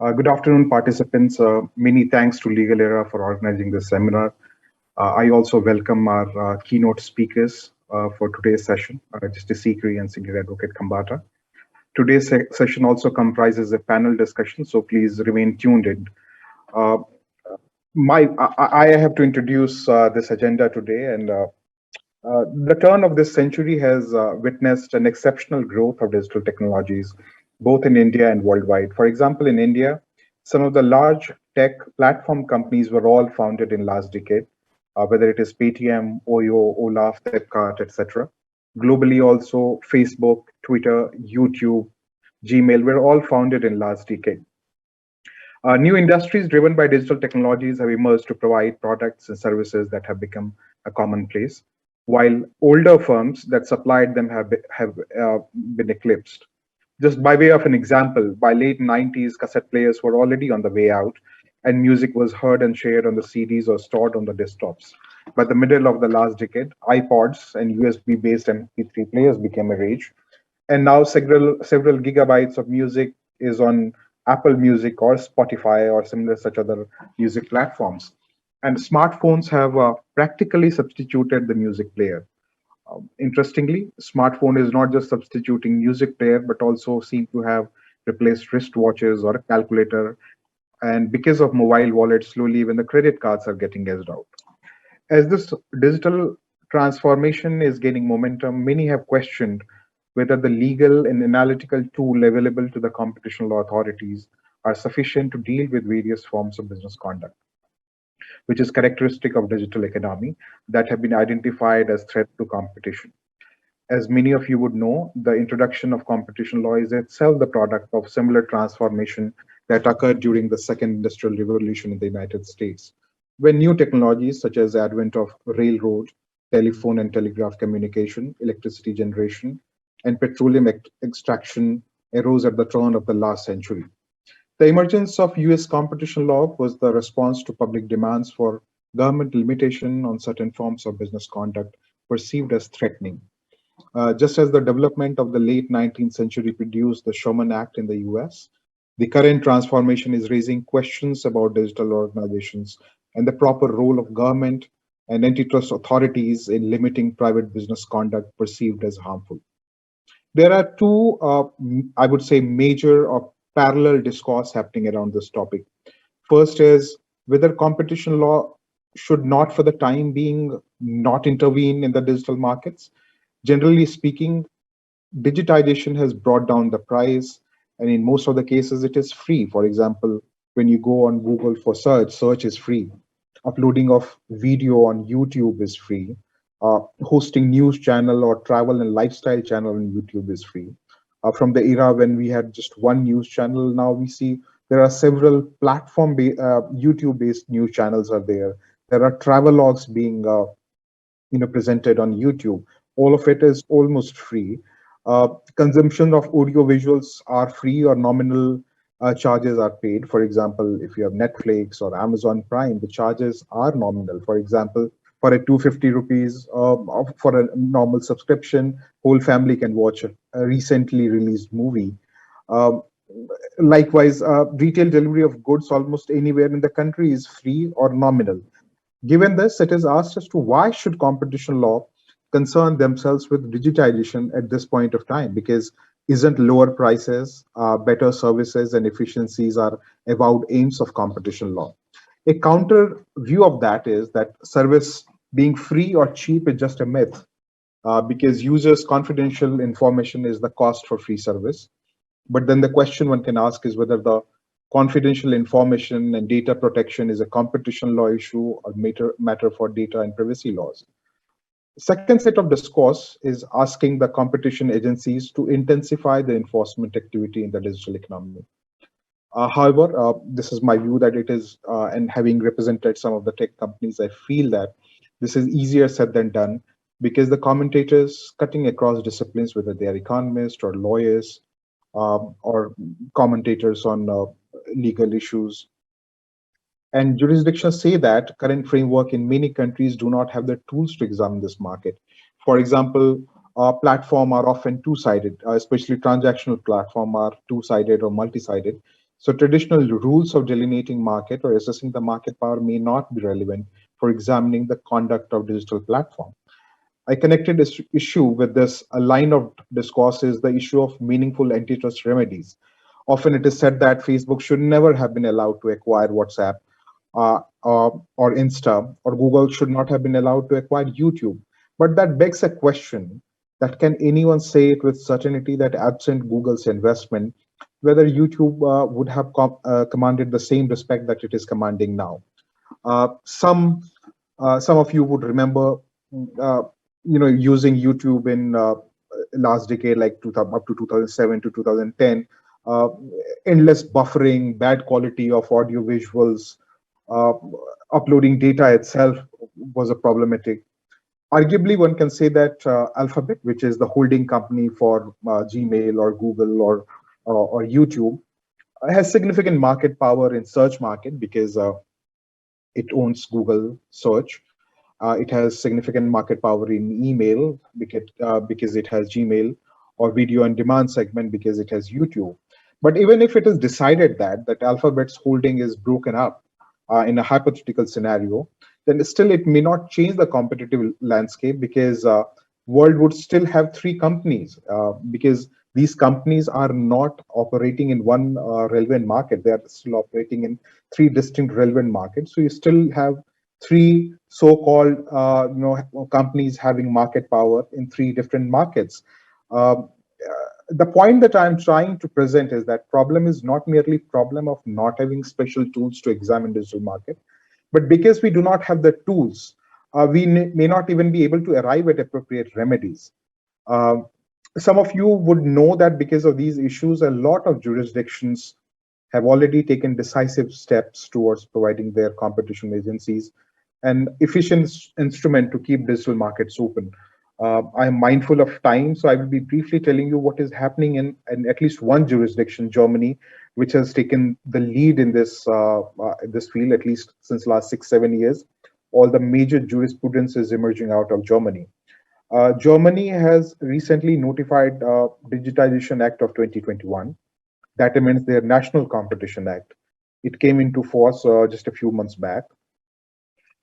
Good afternoon, participants. Many thanks to Legal Era for organizing this seminar. I also welcome our keynote speakers for today's session, Justice Sikri and Senior Advocate Kambata. Today's session also comprises a panel discussion, so please remain tuned in. Uh, I have to introduce this agenda today, and the turn of this century has witnessed an exceptional growth of digital technologies, both in India and worldwide. For example, in India, some of the large tech platform companies were all founded in last decade, whether it is Paytm, Oyo, Ola, Flipkart, etc. Globally, also Facebook, Twitter, YouTube, Gmail were all founded in last decade. New industries driven by digital technologies have emerged to provide products and services that have become a commonplace, while older firms that supplied them have been eclipsed. Just by way of an example, by late 90s, cassette players were already on the way out, and music was heard and shared on the CDs or stored on the desktops. By the middle of the last decade, iPods and USB-based MP3 players became a rage, and now several gigabytes of music is on Apple Music or Spotify or similar such other music platforms. And smartphones have practically substituted the music player. Interestingly, smartphone is not just substituting music player, but also seem to have replaced wristwatches or a calculator. And because of mobile wallets, slowly even the credit cards are getting edged out. As this digital transformation is gaining momentum, many have questioned whether the legal and analytical tool available to the competition law authorities are sufficient to deal with various forms of business conduct, which is characteristic of digital economy that have been identified as threat to competition. As many of you would know, the introduction of competition law is itself the product of similar transformation that occurred during the second industrial revolution in the United States, when new technologies such as the advent of railroad, telephone and telegraph communication, electricity generation, and petroleum extraction arose at the turn of the last century. The emergence of US competition law was the response to public demands for government limitation on certain forms of business conduct perceived as threatening. Just as the development of the late 19th century produced the Sherman Act in the US, the current transformation is raising questions about digital organizations and the proper role of government and antitrust authorities in limiting private business conduct perceived as harmful. There are two, I would say, major or parallel discourse happening around this topic. First is whether competition law should not, for the time being, not intervene in the digital markets. Generally speaking, digitization has brought down the price, and in most of the cases, it is free. For example, when you go on Google for search is free. Uploading of video on YouTube is free. Hosting news channel or travel and lifestyle channel on YouTube is free. From the era when we had just one news channel, now we see there are several YouTube-based news channels are there. There are travel logs being presented on YouTube. All of it is almost free. Consumption of audio visuals are free or nominal charges are paid. For example, if you have Netflix or Amazon Prime, the charges are nominal. For example, for a 250 rupees for a normal subscription, whole family can watch a recently released movie. Um, Likewise, retail delivery of goods almost anywhere in the country is free or nominal. Given this, it is asked as to why should competition law concern themselves with digitization at this point of time? Because isn't lower prices, better services, and efficiencies are avowed aims of competition law? A counter view of that is that service being free or cheap is just a myth, because users' confidential information is the cost for free service. But then the question one can ask is whether the confidential information and data protection is a competition law issue or matter for data and privacy laws. Second set of discourse is asking the competition agencies to intensify the enforcement activity in the digital economy. However, this is my view that it is, and having represented some of the tech companies, I feel that this is easier said than done because the commentators cutting across disciplines, whether they are economists or lawyers or commentators on legal issues, and jurisdictions say that current framework in many countries do not have the tools to examine this market. For example, platform are often two-sided, especially transactional platform are two-sided or multi-sided. So traditional rules of delineating market or assessing the market power may not be relevant for examining the conduct of digital platform. I connected this issue with this a line of discourse is the issue of meaningful antitrust remedies. Often it is said that Facebook should never have been allowed to acquire WhatsApp or Insta, or Google should not have been allowed to acquire YouTube. But that begs a question that can anyone say it with certainty that absent Google's investment, whether YouTube would have commanded the same respect that it is commanding now? Some of you would remember, uh, using YouTube in last decade, like 2000, up to 2007 to 2010. Uh, Endless buffering, bad quality of audio visuals, uh, uploading data itself was a problematic. Arguably, one can say that Alphabet, which is the holding company for Gmail or Google or YouTube, has significant market power in search market because it owns Google search. It has significant market power in email because it has Gmail, or video on demand segment because it has YouTube. But even if it is decided that Alphabet's holding is broken up in a hypothetical scenario, then still it may not change the competitive landscape because world would still have three companies because these companies are not operating in one relevant market. They are still operating in three distinct relevant markets. So you still have three so-called companies having market power in three different markets. Um, the point that I'm trying to present is that problem is not merely problem of not having special tools to examine digital market, but because we do not have the tools, we may not even be able to arrive at appropriate remedies. Um, some of you would know that because of these issues, a lot of jurisdictions have already taken decisive steps towards providing their competition agencies an efficient instrument to keep digital markets open. I am mindful of time, so I will be briefly telling you what is happening in at least one jurisdiction, Germany, which has taken the lead in this field at least since last 6 7 years. All the major jurisprudence is emerging out of Germany. Germany has recently notified Digitization Act of 2021. That amends their National Competition Act. It came into force just a few months back.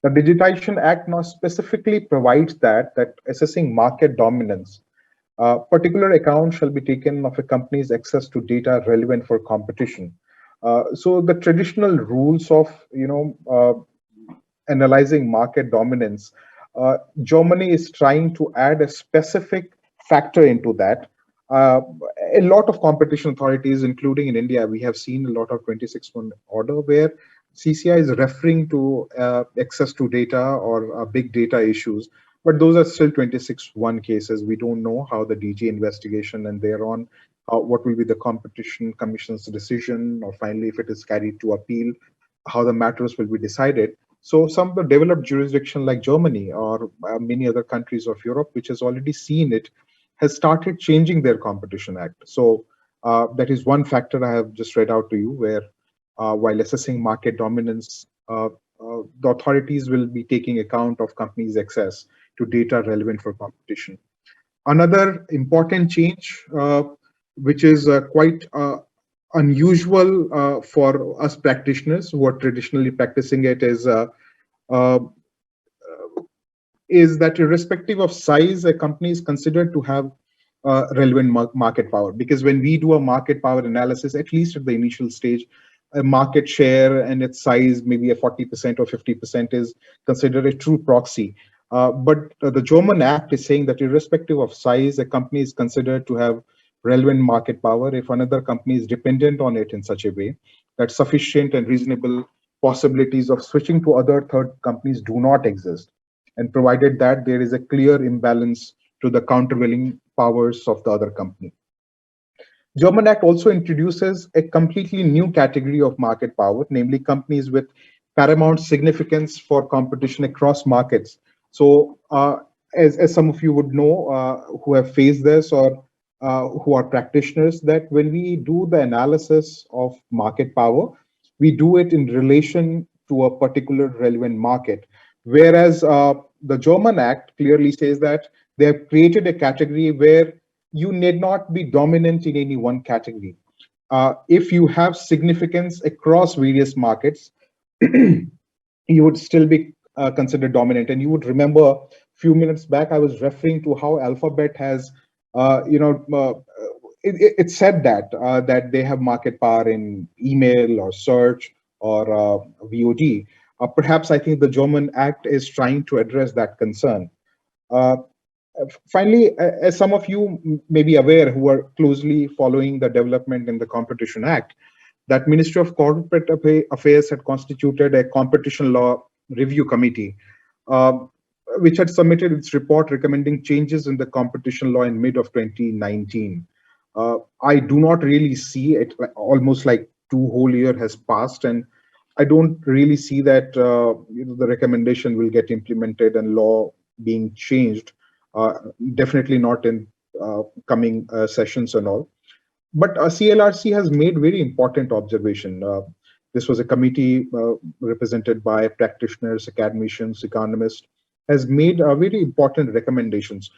The Digitization Act now specifically provides that assessing market dominance, particular account shall be taken of a company's access to data relevant for competition. So the traditional rules of analyzing market dominance, Germany is trying to add a specific factor into that. Uh, a lot of competition authorities, including in India, we have seen a lot of 26-1 order where CCI is referring to access to data or big data issues, but those are still 26-1 cases. We don't know how the DG investigation and thereon, what will be the competition commission's decision, or finally, if it is carried to appeal, how the matters will be decided. So some of the developed jurisdiction like Germany or many other countries of Europe, which has already seen it, has started changing their competition act. So that is one factor I have just read out to you, where while assessing market dominance, the authorities will be taking account of companies' access to data relevant for competition. Another important change, which is quite unusual for us practitioners who are traditionally practicing it, uh, is that irrespective of size, a company is considered to have relevant market power. Because when we do a market power analysis, at least at the initial stage, a market share and its size, maybe a 40% or 50%, is considered a true proxy. But the German Act is saying that irrespective of size, a company is considered to have relevant market power if another company is dependent on it in such a way that sufficient and reasonable possibilities of switching to other third companies do not exist, and provided that there is a clear imbalance to the countervailing powers of the other company. German Act also introduces a completely new category of market power, namely companies with paramount significance for competition across markets. So, as some of you would know, who have faced this or who are practitioners, that when we do the analysis of market power, we do it in relation to a particular relevant market. Whereas the German Act clearly says that they have created a category where you need not be dominant in any one category. if you have significance across various markets, you would still be considered dominant. And you would remember a few minutes back, I was referring to how Alphabet has, it said that they have market power in email or search or VOD. Perhaps I think the German Act is trying to address that concern. Uh, Finally, as some of you may be aware who are closely following the development in the Competition Act, that Ministry of Corporate Affairs had constituted a competition law review committee, uh, which had submitted its report recommending changes in the competition law in mid of 2019. I do not really see it, almost like 2 whole year has passed, and I don't really see that the recommendation will get implemented and law being changed. Uh, Definitely not in coming sessions and all. But CLRC has made very important observation. This was a committee represented by practitioners, academicians, economists, has made very important recommendations.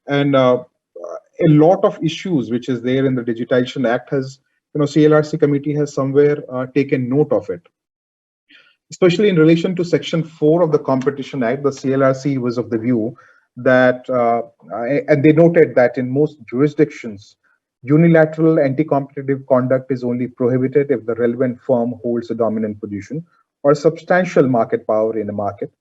And a lot of issues which is there in the Digitization Act has, CLRC committee has somewhere taken note of it. Especially in relation to Section 4 of the Competition Act, the CLRC was of the view that, and they noted that in most jurisdictions, unilateral anti-competitive conduct is only prohibited if the relevant firm holds a dominant position or substantial market power in a market.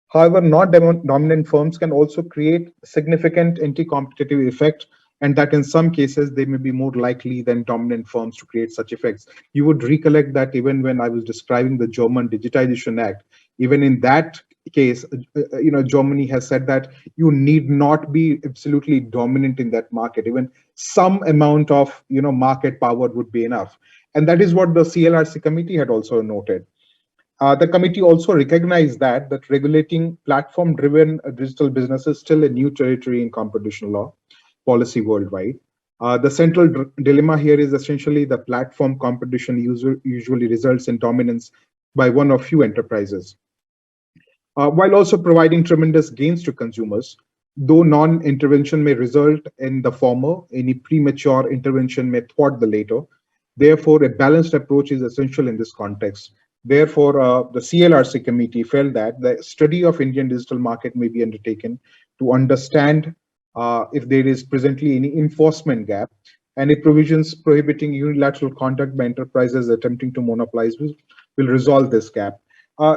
However, not dominant firms can also create significant anti-competitive effect, and that in some cases they may be more likely than dominant firms to create such effects. You would recollect that even when I was describing the German Digitization Act, even in that case, Germany has said that you need not be absolutely dominant in that market. Even some amount of market power would be enough, and that is what the CLRC committee had also noted. The committee also recognized that regulating platform-driven digital business is still a new territory in competition law policy worldwide. The central dilemma here is essentially the platform competition usually results in dominance by one or few enterprises, while also providing tremendous gains to consumers. Though non-intervention may result in the former, any premature intervention may thwart the latter. Therefore, a balanced approach is essential in this context. Therefore, the CLRC committee felt that the study of Indian digital market may be undertaken to understand if there is presently any enforcement gap, and if provisions prohibiting unilateral conduct by enterprises attempting to monopolize will resolve this gap.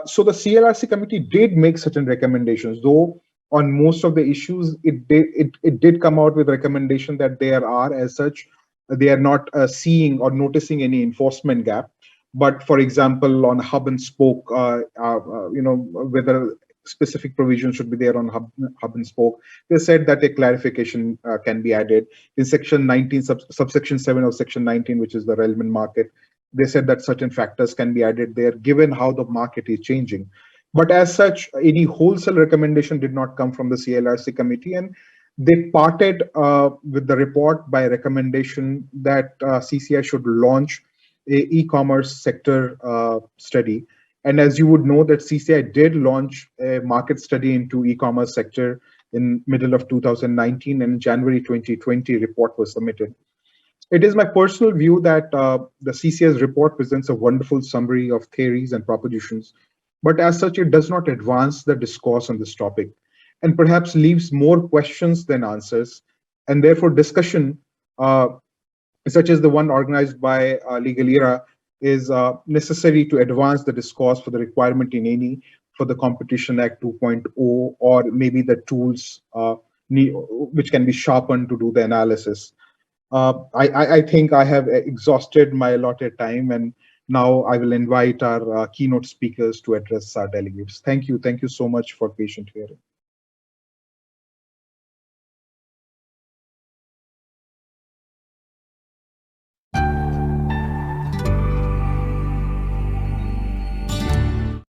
So the CLRC committee did make certain recommendations, though on most of the issues, it did come out with recommendation that there are, as such, they are not seeing or noticing any enforcement gap. But for example, on hub and spoke, whether specific provision should be there on hub and spoke, they said that a clarification can be added in section 19, subsection 7 of section 19, which is the relevant market. They said that certain factors can be added there given how the market is changing. But as such, any wholesale recommendation did not come from the CLRC committee, and they parted with the report by recommendation that CCI should launch a e-commerce sector study. And as you would know, that CCI did launch a market study into e-commerce sector in middle of 2019, and in January 2020, report was submitted. It is my personal view that the CCI's report presents a wonderful summary of theories and propositions, but as such, it does not advance the discourse on this topic, and perhaps leaves more questions than answers. And therefore, discussion such as the one organized by Legal Era is necessary to advance the discourse for the requirement in any for the Competition Act 2.0, or maybe the tools which can be sharpened to do the analysis. I think I have exhausted my allotted time, and now I will invite our keynote speakers to address our delegates. Thank you so much for patient hearing.